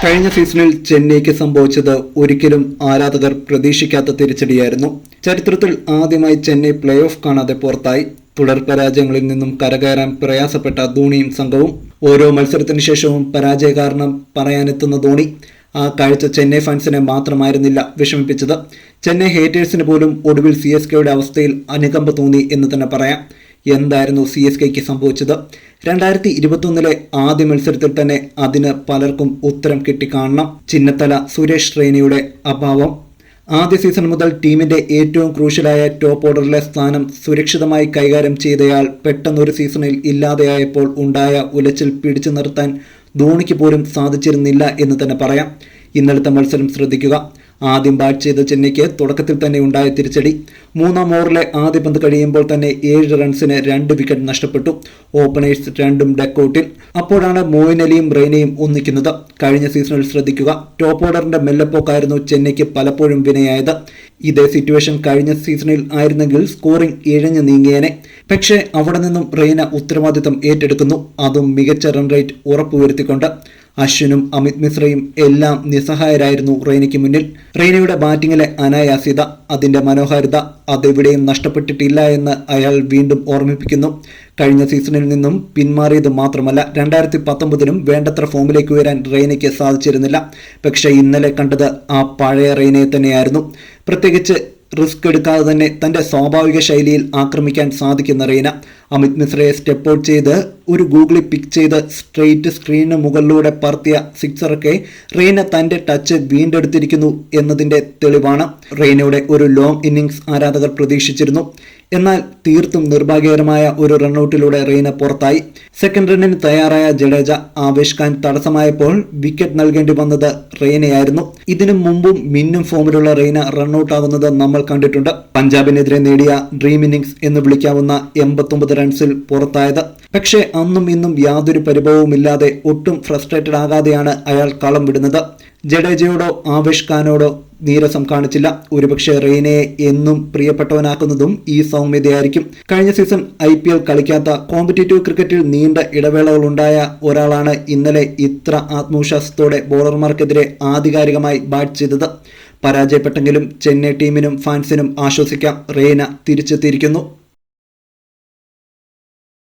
കഴിഞ്ഞ സീസണിൽ ചെന്നൈക്ക് സംഭവിച്ചത് ഒരിക്കലും ആരാധകർ പ്രതീക്ഷിക്കാത്ത തിരിച്ചടിയായിരുന്നു. ചരിത്രത്തിൽ ആദ്യമായി ചെന്നൈ പ്ലേ ഓഫ് കാണാതെ പുറത്തായി. തുടർ പരാജയങ്ങളിൽ നിന്നും കരകയറാൻ പ്രയാസപ്പെട്ട ധോണിയും സംഘവും ഓരോ മത്സരത്തിന് ശേഷവും പരാജയ കാരണം പറയാനെത്തുന്ന ധോണി ആ കാഴ്ച ചെന്നൈ ഫാൻസിനെ മാത്രമായിരുന്നില്ല വിഷമിപ്പിച്ചത്. ചെന്നൈ ഹേറ്റേഴ്സിന് പോലും ഒടുവിൽ CSKയുടെ അവസ്ഥയിൽ അനുകമ്പ തോന്നി എന്ന് തന്നെ പറയാം. എന്തായിരുന്നു CSKയ്ക്ക് സംഭവിച്ചത്? 2021 ആദ്യ മത്സരത്തിൽ തന്നെ അതിന് പലർക്കും ഉത്തരം കിട്ടിക്കാണണം. ചിന്നത്തല സുരേഷ് റെയ്നയുടെ അഭാവം. ആദ്യ സീസൺ മുതൽ ടീമിന്റെ ഏറ്റവും ക്രൂഷ്യലായ ടോപ്പ് ഓർഡറിലെ സ്ഥാനം സുരക്ഷിതമായി കൈകാര്യം ചെയ്തയാൾ പെട്ടെന്നൊരു സീസണിൽ ഇല്ലാതെയായപ്പോൾ ഉണ്ടായ ഉലച്ചിൽ പിടിച്ചു നിർത്താൻ ധോണിക്ക് പോലും സാധിച്ചിരുന്നില്ല എന്ന് തന്നെ പറയാം. ഇന്നലത്തെ മത്സരം ശ്രദ്ധിക്കുക. ആദ്യം ബാറ്റ് ചെയ്ത ചെന്നൈക്ക് തുടക്കത്തിൽ തന്നെ ഉണ്ടായ തിരിച്ചടി. മൂന്നാം ഓവറിലെ ആദ്യ പന്ത് കഴിയുമ്പോൾ തന്നെ 7 റൺസിന് 2 വിക്കറ്റ് നഷ്ടപ്പെട്ടു. ഓപ്പണേഴ്സ് രണ്ടും ഡക്കൌട്ടിൽ. അപ്പോഴാണ് മോയിൻ അലിയും റെയ്നയും ഒന്നിക്കുന്നത്. കഴിഞ്ഞ സീസണിൽ ശ്രദ്ധിക്കുക, ടോപ്പ് ഓർഡറിന്റെ മെല്ലപ്പോക്കായിരുന്നു ചെന്നൈക്ക് പലപ്പോഴും വിനയായത്. ഇതേ സിറ്റുവേഷൻ കഴിഞ്ഞ സീസണിൽ ആയിരുന്നെങ്കിൽ സ്കോറിംഗ് ഇഴഞ്ഞു നീങ്ങിയേനെ. പക്ഷേ അവിടെ നിന്നും റെയ്ന ഉത്തരവാദിത്തം ഏറ്റെടുക്കുന്നു, അതും മികച്ച റൺ റേറ്റ് ഉറപ്പുവരുത്തിക്കൊണ്ട്. അശ്വിനും അമിത് മിശ്രയും എല്ലാം നിസ്സഹായരായിരുന്നു റെയ്നയ്ക്ക് മുന്നിൽ. റെയ്നയുടെ ബാറ്റിങ്ങിലെ അനായാസ്യത, അതിന്റെ മനോഹാരിത അതെവിടെയും നഷ്ടപ്പെട്ടിട്ടില്ല എന്ന് അയാൾ വീണ്ടും ഓർമ്മിപ്പിക്കുന്നു. കഴിഞ്ഞ സീസണിൽ നിന്നും പിന്മാറിയത് മാത്രമല്ല, 2019 വേണ്ടത്ര ഫോമിലേക്ക് ഉയരാൻ റെയ്നയ്ക്ക് സാധിച്ചിരുന്നില്ല. പക്ഷേ ഇന്നലെ കണ്ടത് ആ പഴയ റെയ്നയെ തന്നെയായിരുന്നു. പ്രത്യേകിച്ച് റിസ്ക് എടുക്കാതെ തന്നെ തന്റെ സ്വാഭാവിക ശൈലിയിൽ ആക്രമിക്കാൻ സാധിക്കുന്ന റെയ്ന. അമിത് മിശ്രയെ സ്റ്റെപ്പ് ഔട്ട് ചെയ്ത് ഒരു ഗൂഗിളിൽ പിക്ക് ചെയ്ത് സ്ട്രെയിറ്റ് സ്ക്രീനിന് മുകളിലൂടെ പറത്തിയ സിക്സറൊക്കെ റെയ്ന തന്റെ ടച്ച് വീണ്ടെടുത്തിരിക്കുന്നു എന്നതിന്റെ തെളിവാണ്. റെയ്നയുടെ ഒരു ലോങ് ഇന്നിംഗ്സ് ആരാധകർ പ്രതീക്ഷിച്ചിരുന്നു. എന്നാൽ തീർത്തും നിർഭാഗ്യകരമായ ഒരു റണ്ണൌട്ടിലൂടെ റെയ്ന പുറത്തായി. സെക്കൻഡ് റണ്ണിന് തയ്യാറായ ജഡേജ ആവേശ് ഖാൻ തടസ്സമായപ്പോൾ വിക്കറ്റ് നൽകേണ്ടി വന്നത് റെയ്നയായിരുന്നു. ഇതിനു മുമ്പും മിന്നും ഫോമിലുള്ള റെയ്ന റണ്ണൌട്ട് ആകുന്നത് നമ്മൾ കണ്ടിട്ടുണ്ട്. പഞ്ചാബിനെതിരെ നേടിയ ഡ്രീം ഇന്നിംഗ്സ് എന്ന് വിളിക്കാവുന്ന 89 റൺസിൽ പുറത്തായത്. പക്ഷേ അന്നും ഇന്നും യാതൊരു പരിഭവവുമില്ലാതെ ഒട്ടും ഫ്രസ്ട്രേറ്റഡ് ആകാതെയാണ് അയാൾ കളം വിടുന്നത്. ജഡേജയോടോ ആവേശ് ഖാനോടോ നീരസം കാണിച്ചില്ല. ഒരുപക്ഷെ റെയ്നയെ എന്നും പ്രിയപ്പെട്ടവനാക്കുന്നതും ഈ സൗമ്യതയായിരിക്കും. കഴിഞ്ഞ സീസൺ IPL കളിക്കാത്ത കോമ്പറ്റീറ്റീവ് ക്രിക്കറ്റിൽ നീണ്ട ഇടവേളകളുണ്ടായ ഒരാളാണ് ഇന്നലെ ഇത്ര ആത്മവിശ്വാസത്തോടെ ബോളർമാർക്കെതിരെ ആധികാരികമായി ബാറ്റ് ചെയ്തത്. പരാജയപ്പെട്ടെങ്കിലും ചെന്നൈ ടീമിനും ഫാൻസിനും ആശ്വസിക്കാം, റെയ്ന തിരിച്ചെത്തിയിരിക്കുന്നു.